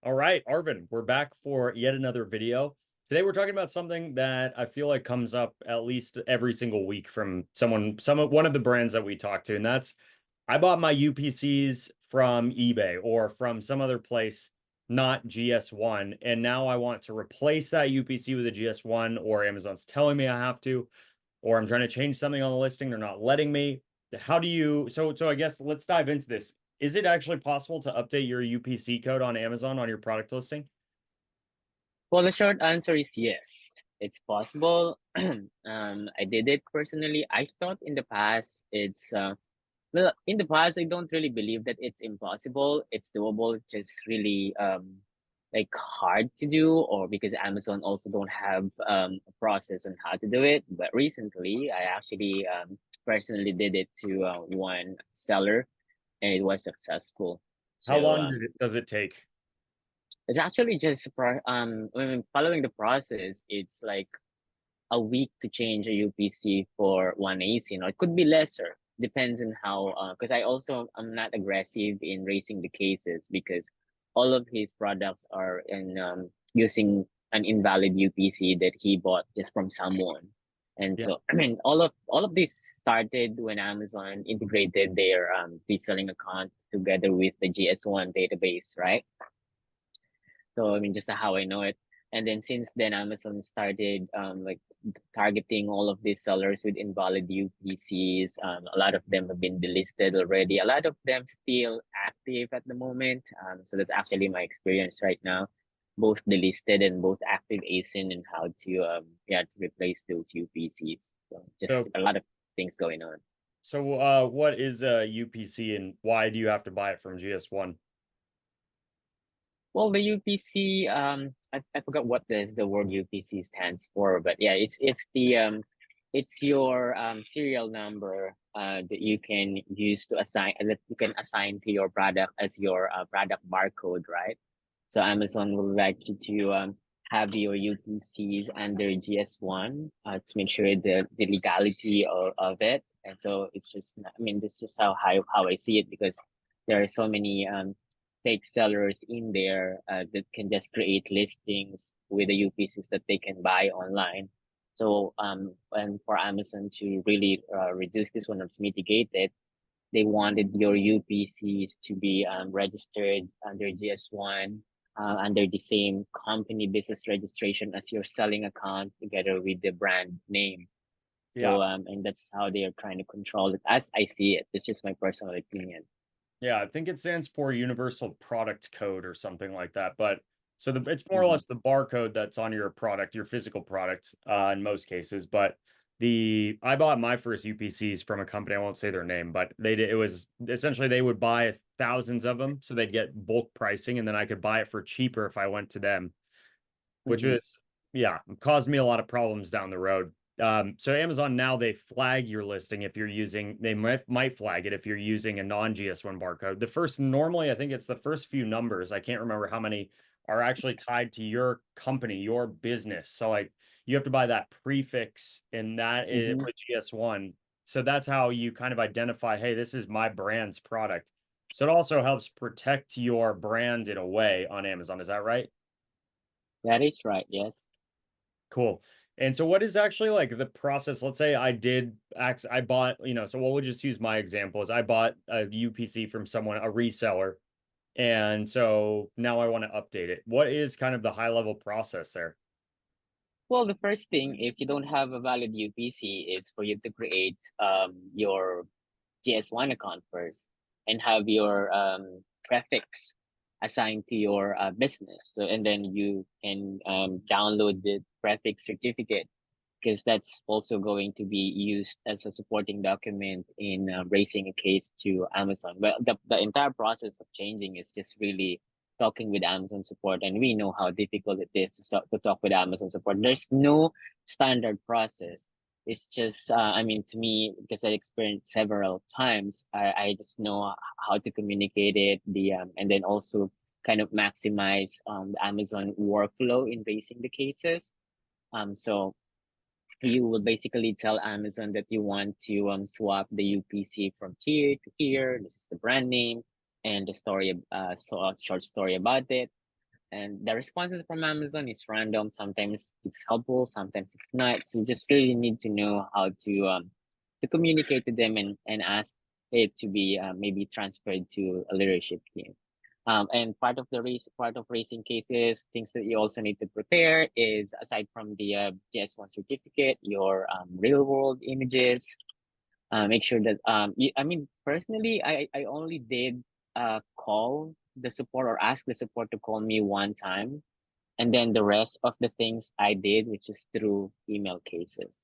All right, Arvin, we're back for yet another video. Today we're talking about something that I feel like comes up at least every single week from one of the brands that we talk to, and that's I bought my UPCs from eBay or from some other place, not GS1, and now I want to replace that UPC with a GS1, or Amazon's telling me I have to, or I'm trying to change something on the listing, they're not letting me. How do you, so I guess let's dive into this. Is it actually possible to update your UPC code on Amazon on your product listing? Well, the short answer is yes. It's possible. I did it personally. I thought in the past in the past I don't really believe that it's impossible. It's doable. It's just really like hard to do, or because Amazon also don't have a process on how to do it. But recently, I actually personally did it to one seller, and it was successful. How So long does it take? it's actually just when following the process, it's like a week to change a UPC for one AC. It could be lesser. Depends on how. Because I'm not aggressive in raising the cases because all of his products are in using an invalid UPC that he bought just from someone. And Yeah. so, I mean, all of this started when Amazon integrated their reselling account together with the GS1 database, right? So I mean, just how I know it. And then since then, Amazon started like targeting all of these sellers with invalid UPCs. A lot of them have been delisted already. A lot of them still active at the moment. So that's actually my experience right now, both delisted and both active ASIN and how to to replace those UPCs. So just So, a lot of things going on. what is a UPC and why do you have to buy it from GS1? Well, the UPC, I forgot what the word UPC stands for, but yeah, it's your serial number that you can use to assign that you can assign to your product as your product barcode, right? So Amazon would like you to have your UPCs under GS1 to make sure the legality of it. And so it's just, I mean, this is just how I see it because there are so many fake sellers in there that can just create listings with the UPCs that they can buy online. So and for Amazon to really reduce this one or to mitigate it, they wanted your UPCs to be registered under GS1, under the same company business registration as your selling account, together with the brand name. Yeah. So, and that's how they are trying to control it, as I see it. It's just my personal opinion. Yeah, I think it stands for Universal Product Code or something like that. But so it's more or Mhm. less the barcode that's on your product, your physical product, in most cases. But the I bought my first UPCs from a company, I won't say their name, but it was essentially they would buy thousands of them, so they'd get bulk pricing, and then I could buy it for cheaper if I went to them, which Mhm. was yeah, caused me a lot of problems down the road. So Amazon now they flag your listing if you're using they might flag it if you're using a non-GS1 barcode. The first normally I think it's the first few numbers. I can't remember how many are actually tied to your company, your business. So like you have to buy that prefix and that is Mhm. with GS1. So that's how you kind of identify, hey, this is my brand's product. So it also helps protect your brand in a way on Amazon. Is that right? That is right. Yes. Cool. And so what is actually like the process? Let's say I bought, so we'll just use my example is I bought a UPC from someone, a reseller, and so now I want to update it. What is kind of the high level process there? Well, the first thing, if you don't have a valid UPC, is for you to create your GS1 account first and have your prefix assigned to your business. So, and then you can download the prefix certificate because that's also going to be used as a supporting document in raising a case to Amazon. But the entire process of changing is just really talking with Amazon support, and we know how difficult it is to talk with Amazon support. There's no standard process. It's just, I mean, to me, because I experienced several times, I just know how to communicate it, and then also kind of maximize the Amazon workflow in raising the cases. So you will basically tell Amazon that you want to swap the UPC from here to here. This is the brand name and the story, so a short story about it. and the responses from Amazon is random. Sometimes it's helpful, sometimes it's not. So you just really need to know how to communicate to them and ask it to be maybe transferred to a leadership team. And part of racing cases, things that you also need to prepare is, aside from the GS1 certificate, your real world images. Make sure that I mean, personally, I only did call the support or ask the support to call me one time, and then the rest of the things I did, which is through email cases.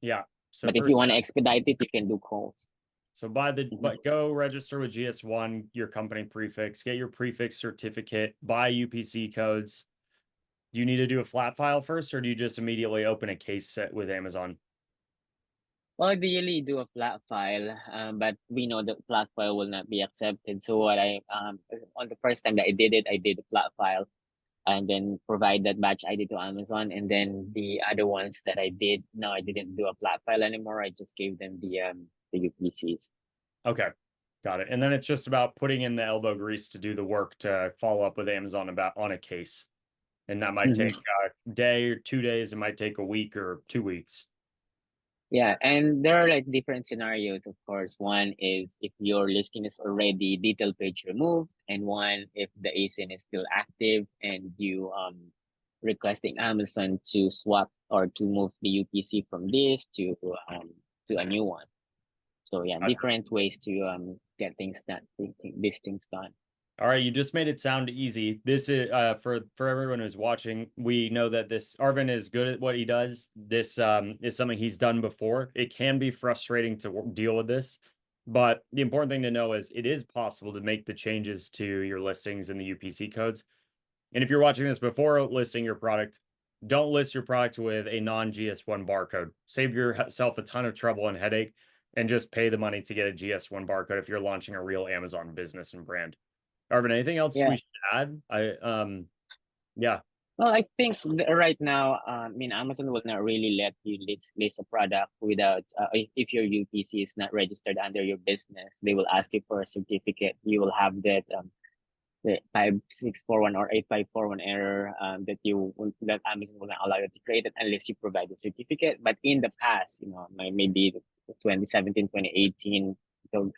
Yeah. So But if for you want to expedite it, you can do calls. So but go register with GS1, your company prefix, get your prefix certificate, buy UPC codes. Do you need to do a flat file first, or do you just immediately open a case set with Amazon? Well, ideally do a flat file, but we know that flat file will not be accepted. So what I on the first time that I did it, I did a flat file and then provide that batch ID to Amazon. And then the other ones that I did, no, I didn't do a flat file anymore. I just gave them the UPCs. Okay, got it. And then it's just about putting in the elbow grease to do the work to follow up with Amazon about on a case. And that might take a day or 2 days. It might take a week or 2 weeks. Yeah, and there are like different scenarios, of course. One is if your listing is already detail page removed, and one if the ASIN is still active and you requesting Amazon to swap or to move the UPC from this to a new one. So yeah, Gotcha. different ways to get things done, these things done. All right, you just made it sound easy. This is for everyone who's watching. We know that this Arvin is good at what he does. This is something he's done before. It can be frustrating to deal with this, but the important thing to know is it is possible to make the changes to your listings in the UPC codes. And if you're watching this before listing your product, don't list your product with a non-GS1 barcode. Save yourself a ton of trouble and headache, and just pay the money to get a GS1 barcode if you're launching a real Amazon business and brand. Arvin, anything else Yeah. we should add? Yeah. Well, I think right now, I mean, Amazon will not really let you list a product without, if your UPC is not registered under your business, they will ask you for a certificate. You will have that the 5641 or 8541 error that Amazon will not allow you to create it unless you provide the certificate. But in the past, you know, maybe 2017, 2018, so,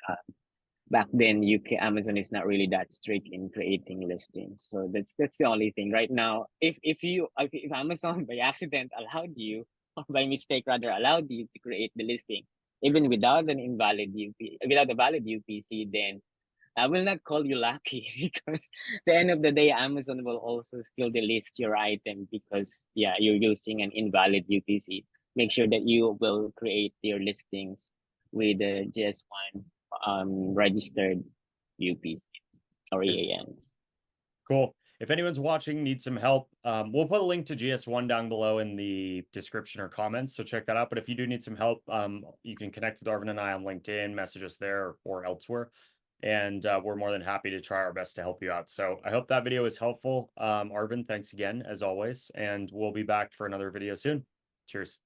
back then UK Amazon is not really that strict in creating listings. So that's the only thing right now. If Amazon by accident allowed you, or by mistake rather allowed you to create the listing even without without a valid UPC, then I will not call you lucky because at the end of the day Amazon will also still delist your item because you're using an invalid UPC. Make sure that you will create your listings with the GS1 registered UPCs or EANs. Cool. If anyone's watching, needs some help, we'll put a link to GS1 down below in the description or comments, so check that out. But if you do need some help, you can connect with Arvin and I on LinkedIn, message us there or elsewhere, and we're more than happy to try our best to help you out. So I hope that video was helpful. Arvin, thanks again, as always, and we'll be back for another video soon. Cheers.